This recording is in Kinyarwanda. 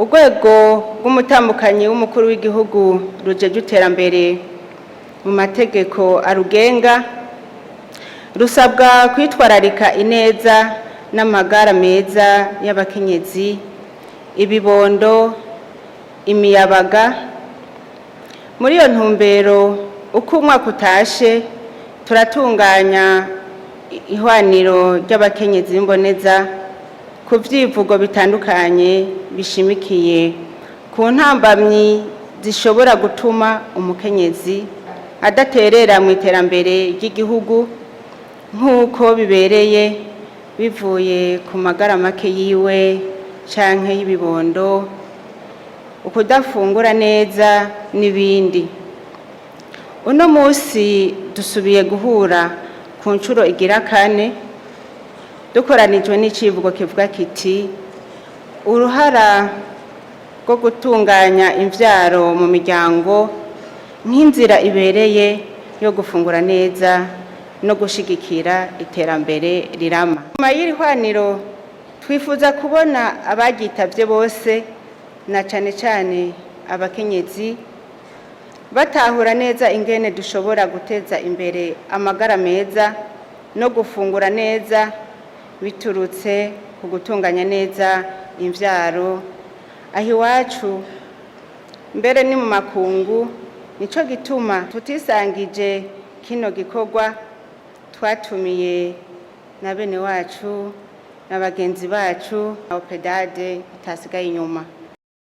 urwego rw'umutambukanyi w'umukuru w'igihugu rujeje iterambere mu mategeko arugenga rusabwa kwitwararika ineza n'amagara meza y'abakenyezi, ibibondo, imiyabaga. Muri iyo ntumbero uko umwaka utashe turatunganya ihwaniro ry'abakenyezi b'imboneza ku vyivugo bitandukanye bishimikiye ku ntambamyi zishobora gutuma umukenyezi adaterera mu iterambere ry'igihugu nk'uko bibereye bivuye ku magara make yiwe canke y'ibibondo, ukudafungura neza n'ibindi. Uno musi dusubiye guhura ku ncuro igira kane dukoranijwe n'icivugo kivuga kiti uruhara rwo gutunganya imvyaro mu miryango nk'inzira ibereye yo gufungura neza no gushigikira iterambere rirama. Nyuma y'iri hwaniro twifuza kubona abagitavye bose na cane cane abakenyezi batahura neza ingene dushobora guteza imbere amagara meza no gufungura neza biturutse ku gutunganya neza imvyaro aho iwacu mbere ni mu makungu. Nico gituma tutisangije kino gikorwa twatumiye na bene wacu na bagenzi bacu na opedade itasigaye inyuma.